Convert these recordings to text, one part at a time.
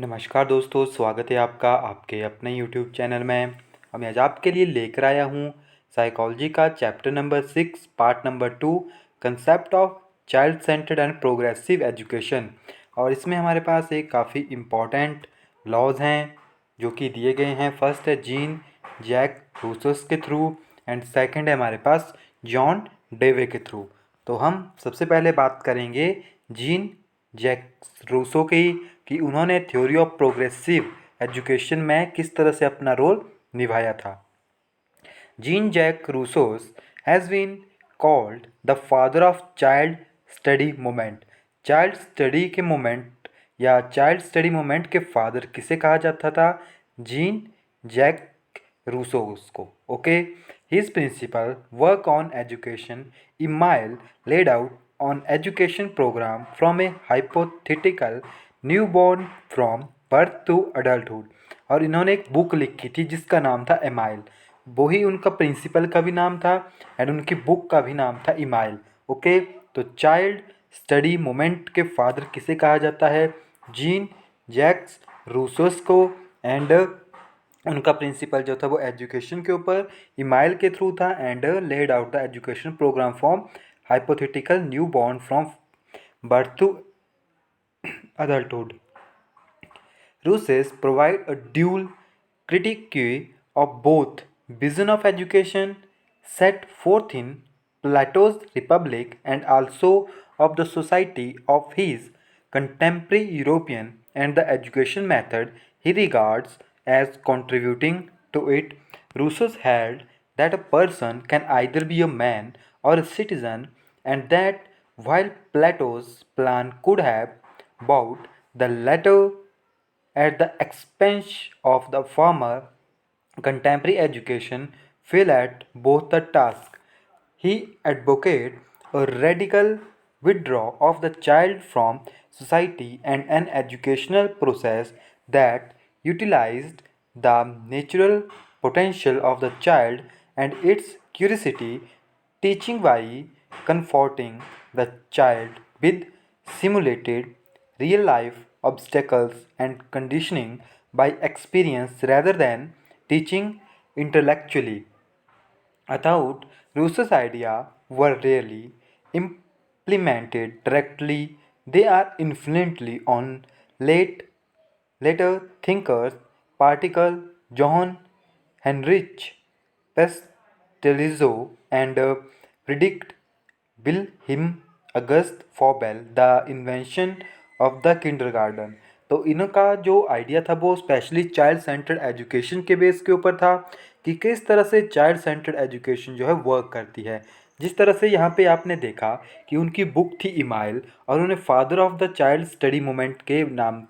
नमस्कार दोस्तों, स्वागत है आपका आपके अपने यूट्यूब चैनल में। मैं आज आपके लिए लेकर आया हूँ साइकोलॉजी का chapter number 6 part number 2 concept of child centred and progressive education. और इसमें हमारे पास एक काफ़ी इम्पॉर्टेंट लॉज हैं जो कि दिए गए हैं। फर्स्ट है जीन जैक रूसोस के थ्रू एंड सेकंड है हमारे पास जॉन डेवे के थ्रू। तो हम सबसे पहले बात करेंगे जीन जैक रूसो की कि उन्होंने थ्योरी ऑफ प्रोग्रेसिव एजुकेशन में किस तरह से अपना रोल निभाया था। Jean Jacques Rousseau has been called the father of child study movement. Child study के मूवमेंट या चाइल्ड स्टडी मूवमेंट के फादर किसे कहा जाता था? जीन जैक रूसोस को। Okay, his principal work on education Emile laid out on education program from a hypothetical newborn from birth to adulthood। और इन्होंने एक बुक लिखी थी जिसका नाम था एमाइल। वही उनका प्रिंसिपल का भी नाम था एंड उनकी बुक का भी नाम था इमाइल। ओके, तो चाइल्ड स्टडी मूवमेंट के फादर किसे कहा जाता है? जीन जैक्स रूसोस को। एंड उनका प्रिंसिपल जो था वो एजुकेशन के ऊपर इमाइल के थ्रू था and laid out the education programme from hypothetical newborn from birth to adulthood। Russes provide a dual critique of both vision of education set forth in Plato's Republic and also of the society of his contemporary European and the education method he regards as contributing to it. Rousseau held that a person can either be a man or a citizen, and that while Plato's plan could have bought the latter at the expense of the former, contemporary education failed at both the tasks. He advocated a radical withdrawal of the child from society and an educational process that utilized the natural potential of the child and its curiosity, teaching by comforting the child with simulated real life obstacles and conditioning by experience rather than teaching intellectually. Without Rousseau's ideas were rarely implemented directly, they are influential on later thinkers, particularly John Heinrich Pestalozzi and Friedrich Wilhelm August Froebel, the invention of the kindergarten। तो इनका जो idea था वो specially child centred education के base के ऊपर था कि किस तरह से चाइल्ड सेंटर्ड एजुकेशन जो है वर्क करती है। जिस तरह से यहाँ पे आपने देखा कि उनकी बुक थी इमाइल और उन्हें father of the child study movement के नाम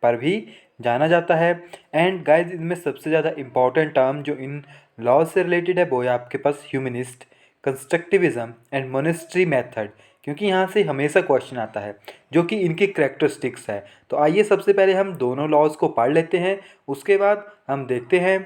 पर भी जाना जाता है। एंड गाइज, इनमें सबसे ज़्यादा इम्पॉर्टेंट टर्म जो इन लॉ से रिलेटेड है वो है आपके पास humanist, constructivism and monastery method, क्योंकि यहाँ से हमेशा क्वेश्चन आता है जो कि इनकी करेक्टरिस्टिक्स है। तो आइए सबसे पहले हम दोनों लॉज को पढ़ लेते हैं, उसके बाद हम देखते हैं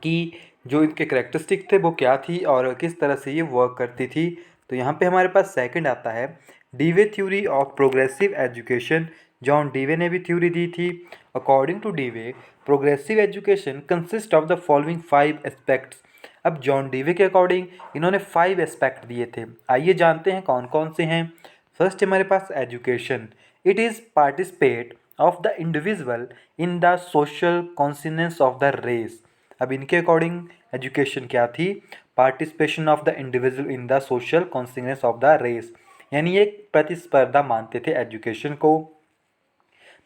कि जो इनके करेक्टरिस्टिक थे वो क्या थी और किस तरह से ये वर्क करती थी। तो यहाँ पे हमारे पास सेकंड आता है Dewey theory of progressive education. John Dewey ने भी थ्योरी दी थी। According to Dewey, progressive education consist of the following 5 aspects. अब जॉन डीवे के अकॉर्डिंग इन्होंने 5 एस्पेक्ट दिए थे। आइए जानते हैं कौन कौन से हैं। फर्स्ट हमारे पास education, it is participate of the individual in the social consciousness of the race. अब इनके अकॉर्डिंग एजुकेशन क्या थी? Participation of the individual in the social consciousness of the race, यानी एक प्रतिस्पर्धा मानते थे एजुकेशन को।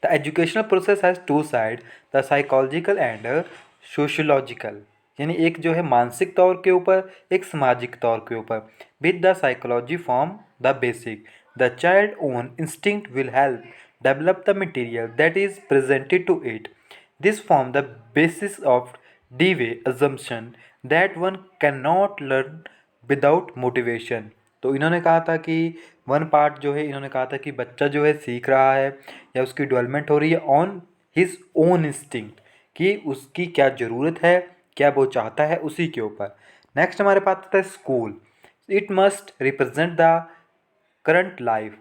The educational process has two side, the psychological and sociological, यानी एक जो है मानसिक तौर के ऊपर, एक सामाजिक तौर के ऊपर। With the psychology form the basic, the child own instinct will help develop the material that is presented to it. This form the basis of Dewey assumption that one cannot learn without motivation। तो इन्होंने कहा था कि one part जो है, इन्होंने कहा था कि बच्चा जो है सीख रहा है या उसकी डेवलपमेंट हो रही है ऑन हिज ओन इंस्टिंक्ट, कि उसकी क्या ज़रूरत है, क्या वो चाहता है, उसी के ऊपर। नेक्स्ट हमारे पास आता है school, it must represent the current life,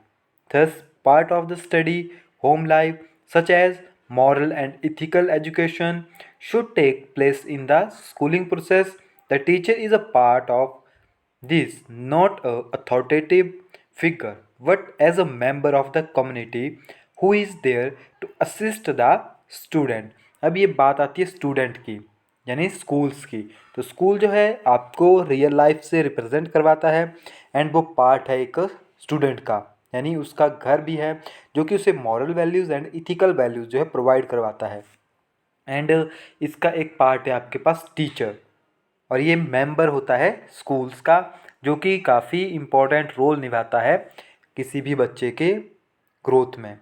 thus part of the study home life such as moral and ethical education should take place in the schooling process. The teacher is a part of this, not a authoritative figure, but as a member of the community who is there to assist the student. अब ये बात आती है student की, यानी schools की। तो school जो है आपको रियल लाइफ से रिप्रेजेंट करवाता है एंड वो पार्ट है एक स्टूडेंट का, यानी उसका घर भी है जो कि उसे moral values and ethical values जो है प्रोवाइड करवाता है। एंड इसका एक पार्ट है आपके पास टीचर, और ये मेंबर होता है स्कूल्स का, जो कि काफ़ी इम्पोर्टेंट रोल निभाता है किसी भी बच्चे के ग्रोथ में।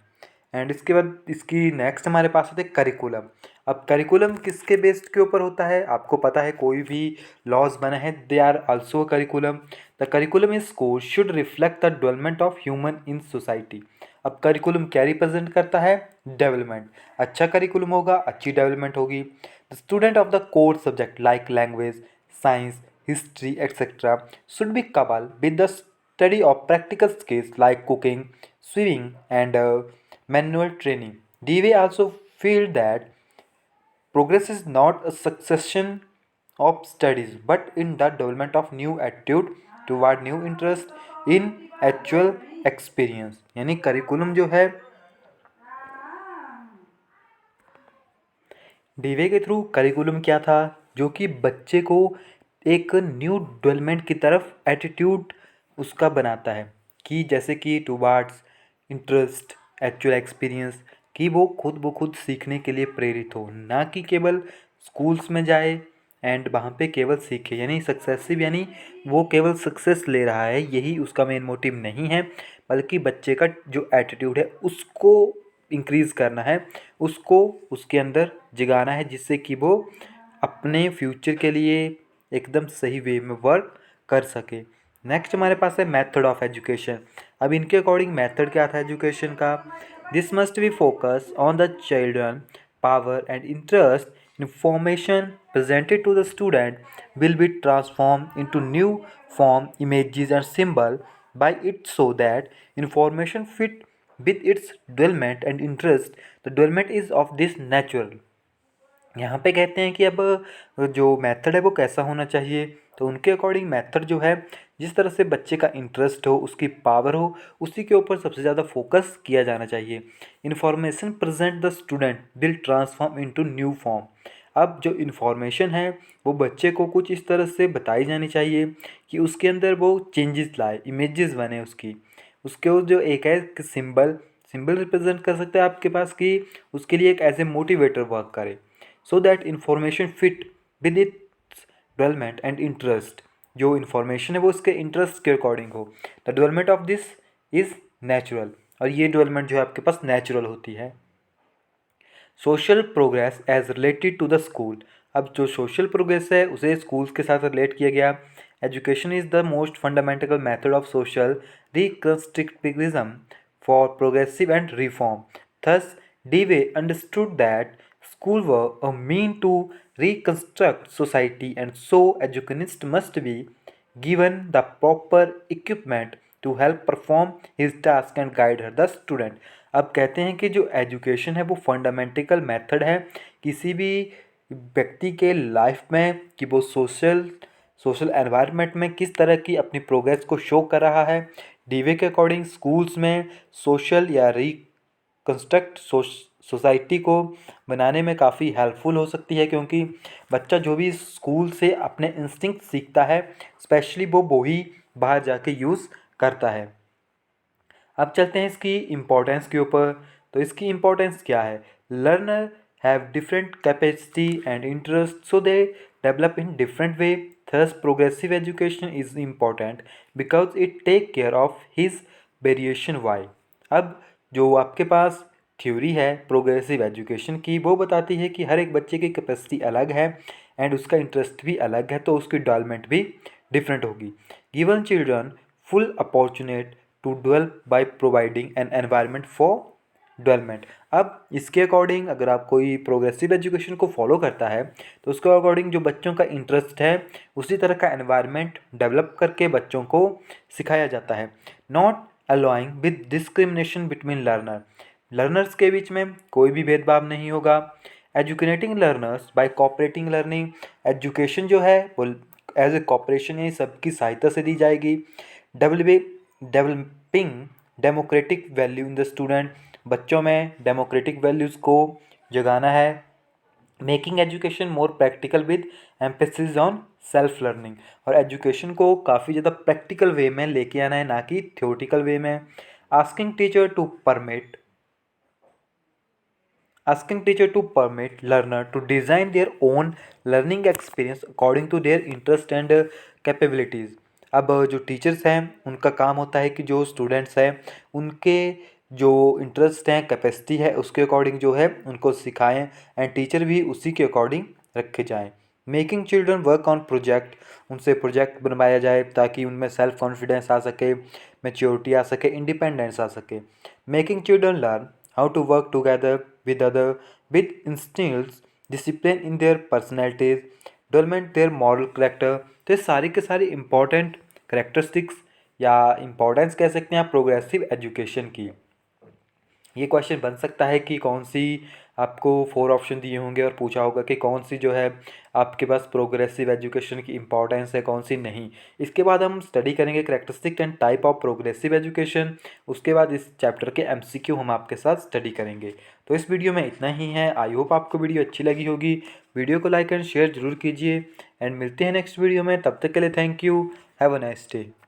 एंड इसके बाद इसकी नेक्स्ट हमारे पास होते हैं करिकुलम। अब करिकुलम किसके बेस्ड के ऊपर होता है, आपको पता है कोई भी लॉज बना है they are also curriculum. The curriculum in school should reflect the development of human in society. अब करिकुलम क्या रिप्रेजेंट करता है, डेवलपमेंट। अच्छा करिकुलम होगा, अच्छी डेवलपमेंट होगी। The student of the core subject like language, science, history, etc. should be coupled with the study of practical skills like cooking, swimming, and manual training. DV also feel that progress is not a succession of studies, but in the development of new attitude toward new interest in actual experience. यानी curriculum जो है डीवे के through curriculum क्या था, जो कि बच्चे को एक न्यू डेवलपमेंट की तरफ एटीट्यूड उसका बनाता है, कि जैसे कि टूवार्ड्स इंटरेस्ट एक्चुअल एक्सपीरियंस, कि वो खुद सीखने के लिए प्रेरित हो, ना कि केवल स्कूल्स में जाए एंड वहाँ पे केवल सीखे, यानी सक्सेसिव, यानी वो केवल सक्सेस ले रहा है, यही उसका मेन मोटिव नहीं है, बल्कि बच्चे का जो एटीट्यूड है उसको इंक्रीज़ करना है, उसको उसके अंदर जगाना है, जिससे कि वो अपने फ्यूचर के लिए एकदम सही वे में वर्क कर सके। नेक्स्ट हमारे पास है मेथड ऑफ एजुकेशन। अब इनके अकॉर्डिंग मेथड क्या था एजुकेशन का, this must be focus on the children power and interest, information presented to the student will be transformed into new form, images and symbol by it, so that information fit with its development and interest. The development is of this natural। यहाँ पे कहते हैं कि अब जो method है वो कैसा होना चाहिए, तो उनके अकॉर्डिंग मेथड जो है जिस तरह से बच्चे का इंटरेस्ट हो, उसकी पावर हो, उसी के ऊपर सबसे ज़्यादा फोकस किया जाना चाहिए। Information present the student will transform into new form. अब जो इन्फॉर्मेशन है वो बच्चे को कुछ इस तरह से बताई जानी चाहिए कि उसके अंदर वो चेंजेस लाए, इमेजेस बने उसकी, उसके वो जो एक है सिंबल सिंबल रिप्रेजेंट कर सकते हैं आपके पास, कि उसके लिए एक एज ए मोटिवेटर वर्क करे, so that information fit with its development and interest। जो इन्फॉर्मेशन है वो उसके इंटरेस्ट के अकॉर्डिंग हो। The development of this is natural, और ये डेवलपमेंट जो है आपके पास नेचुरल होती है। Social progress as related to the school. अब जो सोशल प्रोग्रेस है उसे स्कूल्स के साथ रिलेट किया गया। Education is the most fundamental method of social reconstructivism for progressive and reform. Thus Dewey understood that schools were a mean to reconstruct society, and so educationists must be given the proper equipment to help perform his task and guide her the student। अब कहते हैं कि जो education है वो fundamental method है किसी भी व्यक्ति के लाइफ में, कि वो सोशल एनवायरनमेंट में किस तरह की अपनी प्रोग्रेस को शो कर रहा है। डीवे के अकॉर्डिंग स्कूल्स में सोशल या कंस्ट्रक्ट सोसाइटी को बनाने में काफ़ी हेल्पफुल हो सकती है, क्योंकि बच्चा जो भी स्कूल से अपने इंस्टिंक्ट सीखता है स्पेशली वो ही बाहर जाके यूज़ करता है। अब चलते हैं इसकी इम्पोर्टेंस के ऊपर। तो इसकी इम्पोर्टेंस क्या है, learner have different capacity and interest, so they develop in different way. Thus progressive education is important because it take care of his variation why. अब जो आपके पास थ्योरी है प्रोग्रेसिव एजुकेशन की, वो बताती है कि हर एक बच्चे की कैपेसिटी अलग है एंड उसका इंटरेस्ट भी अलग है, तो उसकी डेवलपमेंट भी डिफरेंट होगी। Given children full opportunity to develop by providing an environment for development. अब इसके अकॉर्डिंग अगर आप कोई प्रोग्रेसिव एजुकेशन को फॉलो करता है तो उसके अकॉर्डिंग जो बच्चों का इंटरेस्ट है उसी तरह का एनवायरनमेंट डेवलप करके बच्चों को सिखाया जाता है। Not allowing with discrimination between learner। Learners के बीच में कोई भी भेदभाव नहीं होगा। Educating learners by cooperating learning, education जो है वो एज ए कॉपरेशन यानी सबकी सहायता से दी जाएगी। Developing democratic value in the student, बच्चों में डेमोक्रेटिक वैल्यूज़ को जगाना है। Making education more practical with emphasis on self learning, और एजुकेशन को काफ़ी ज़्यादा प्रैक्टिकल वे में लेके आना है, ना कि थ्योरेटिकल वे में। Asking teacher to permit asking teacher to permit learner to design their own learning experience according to their interest and capabilities। अब जो टीचर्स हैं उनका काम होता है कि जो स्टूडेंट्स हैं उनके जो इंटरेस्ट हैं, कैपेसिटी है, उसके अकॉर्डिंग जो है उनको सिखाएं एंड टीचर भी उसी के अकॉर्डिंग रखे जाएं। Making children work on project, उनसे प्रोजेक्ट बनवाया जाए ताकि उनमें सेल्फ कॉन्फिडेंस आ सके, मेच्योरिटी आ सके, इंडिपेंडेंस आ सके। Making children learn how to work together with other with instills discipline in their personalities, development their moral character। तो ये सारी के सारी इंपॉर्टेंट करेक्टरिस्टिक्स या इम्पोर्टेंस कह सकते हैं आप प्रोग्रेसिव एजुकेशन की। ये क्वेश्चन बन सकता है कि कौन सी, आपको 4 ऑप्शन दिए होंगे और पूछा होगा कि कौन सी जो है आपके पास प्रोग्रेसिव एजुकेशन की इंपॉर्टेंस है, कौन सी नहीं। इसके बाद हम स्टडी करेंगे characteristic and type of progressive education. उसके बाद इस चैप्टर के एमसीक्यू हम आपके साथ स्टडी करेंगे। तो इस वीडियो में इतना ही है। आई होप आपको वीडियो अच्छी लगी होगी। वीडियो को लाइक एंड शेयर जरूर कीजिए एंड मिलते हैं नेक्स्ट वीडियो में। तब तक के लिए thank you. Have a nice day.